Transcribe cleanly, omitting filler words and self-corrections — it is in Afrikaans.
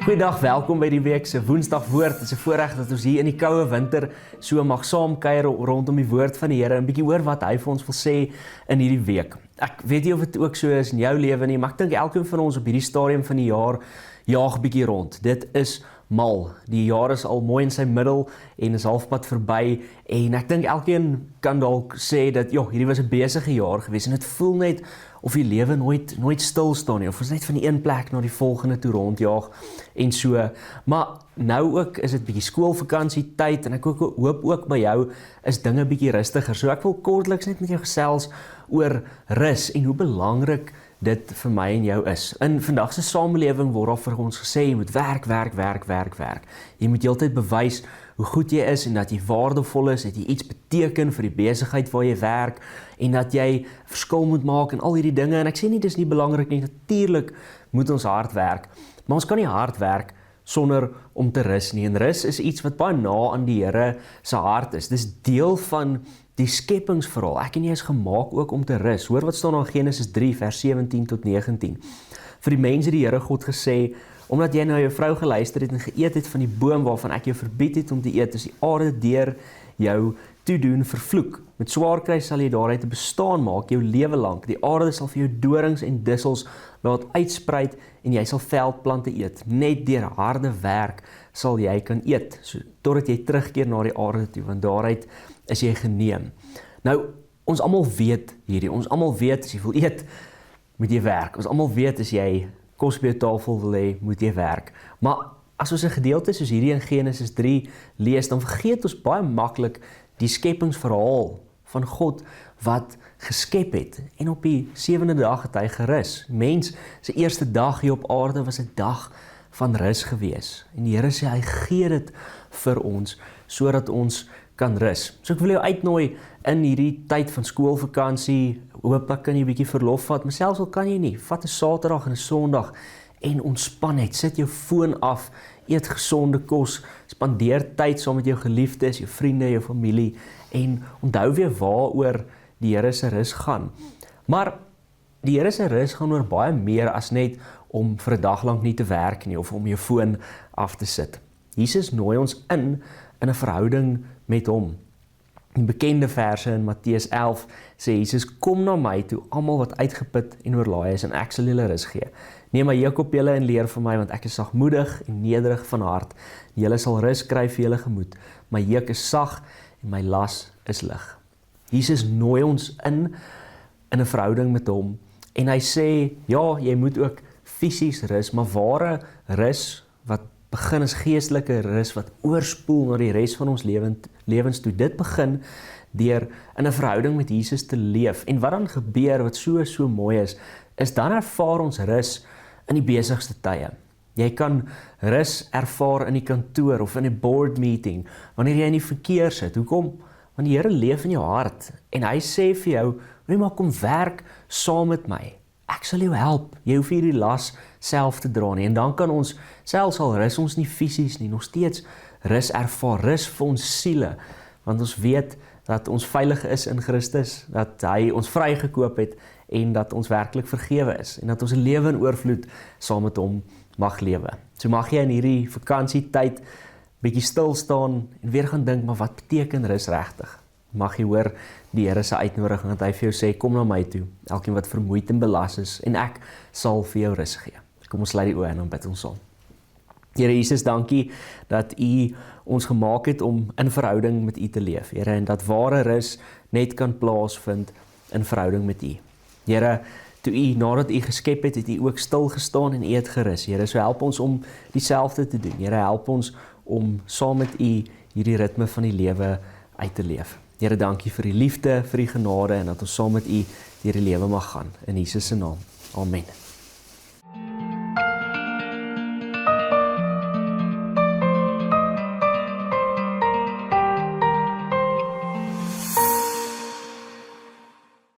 Goeiedag, welkom by die week se Woensdag Woord. Dit is 'n voorreg dat ons hier in die koue winter so mag saam kuier rondom die woord van die Here en bietjie hoor wat hy vir ons wil sê in hierdie week. Ek weet nie of dit ook so is in jou lewe nie, maar ek dink elkeen van ons op hierdie stadium van die jaar jaag bietjie rond. Dit is mal. Die jaar is al mooi in sy middel en is halfpad verby en ek dink elkeen kan dalk sê dat hierdie was 'n besige jaar gewees en dit voel net of die lewe nooit stil staan nie, of ons net van die een plek na die volgende toe rondjaag en so. Maar nou ook is dit bietjie skoolvakansie tyd en ek hoop ook by jou is dinge bietjie rustiger. So ek wil kortliks net met jou gesels oor rus en hoe belangrik dit vir my en jou is. In vandag se samelewing word daar vir ons gesê jy moet werk. Jy moet heeltyd bewys hoe goed jy is en dat jy waardevol is, dat jy iets beteken vir die besigheid waar jy werk en dat jy verskil moet maak en al hierdie dinge. En ek sê nie dis nie belangrik nie, natuurlik moet ons hard werk, maar ons kan nie hard werk sonder om te rus nie. En rus is iets wat baie na aan die Here se hart is. Dis deel van die skepingsverhaal. Ek en jy is gemaak ook om te rus. Hoor wat staan in Genesis 3 vers 17 tot 19. Vir die mense die Here God gesê, omdat jy na jou vrou geluister het en geëet het van die boom waarvan ek jou verbied het om te eet, is die aarde deur jou toedoen vervloek. Met swaar kry sal jy daaruit 'n bestaan maak jou lewe lank. Die aarde sal vir jou dorings en dussels laat uitspruit en jy sal veldplante eet. Net deur harde werk sal jy kan eet, totdat jy terugkeer na die aarde toe, want daaruit is jy geneem. Nou, ons almal weet hierdie. Ons almal weet as jy wil eet, moet jy werk. Ons almal weet as jy kos by jou tafel wil hê, moet jy werk. Maar as ons 'n gedeelte soos hierdie in Genesis 3 lees, dan vergeet ons baie maklik die skepingsverhaal van God wat geskep het. En op die 7de dag het hy gerus. Mens se eerste dag hier op aarde was 'n dag van rus gewees. En die Here sê hy gee dit vir ons sodat ons kan rus. So ek wil jou uitnooi in hierdie tyd van skoolvakansie. Hooplik kan jy 'n bietjie verlof vat, maar selfs al kan jy nie, vat 'n Saterdag en 'n Sondag en ontspan net. Sit jou foon af, eet gesonde kos, spandeer tyd saam met jou geliefdes, jou vriende, jou familie en onthou weer waaroor die Here se rus gaan. Maar die Here se rus gaan oor baie meer as net om vir 'n dag lank nie te werk nie of om jou foon af te sit. Jesus nooi ons in 'n verhouding met hom. Die bekende verse in Matteus 11 sê Jesus, kom na my toe almal wat uitgeput en oorlaai is en ek sal julle rus gee. Neem my juk op julle en leer van my, want ek is sagmoedig en nederig van hart. Julle sal rus kry vir julle gemoed. My juk is sag en my las is lig. Jesus nooi ons in 'n verhouding met hom en hy sê, ja, jy moet ook fisies rus, maar ware rus wat begin is geestelike rus wat oorspoel na die res van ons lewens toe. Dit begin deur in 'n verhouding met Jesus te leef. En wat dan gebeur wat so mooi is dan ervaar ons rus in die besigste tye. Jy kan rus ervaar in die kantoor of in 'n board meeting wanneer jy in die verkeer sit. Hoekom? Want die Here leef in jou hart en hy sê vir jou, "Wie maar kom werk saam met my. Ek sal jou help. Jy hoef hierdie las self te dra nie." En dan kan ons, selfs al rus ons nie fisies nie, nog steeds rus ervaar, rus vir ons siele, want ons weet dat ons veilig is in Christus, dat hy ons vrygekoop het en dat ons werklik vergewe is en dat ons 'n lewe in oorvloed saam met hom mag lewe. So mag jy in hierdie vakansietyd bietjie stil staan en weer gaan dink, maar wat beteken rus regtig? Mag jy hoor die Here se uitnodiging dat hy vir jou sê, kom na my toe, elkeen wat vermoeid en belas is, en ek sal vir jou rus gee. Kom ons sluit die oë en dan bid ons saam. Here Jesus, dankie dat U ons gemaak het om in verhouding met U te leef, Here, en dat ware rus net kan plaasvind in verhouding met U. Here, toe U, nadat U geskep het U ook stil gestaan en U het gerus. Here, so help ons om dieselfde te doen. Here, help ons om saam met U hierdie ritme van die lewe uit te leef. Here, dankie vir die liefde, vir die genade en dat ons saam met U deur die lewe mag gaan. In Jesus se naam. Amen.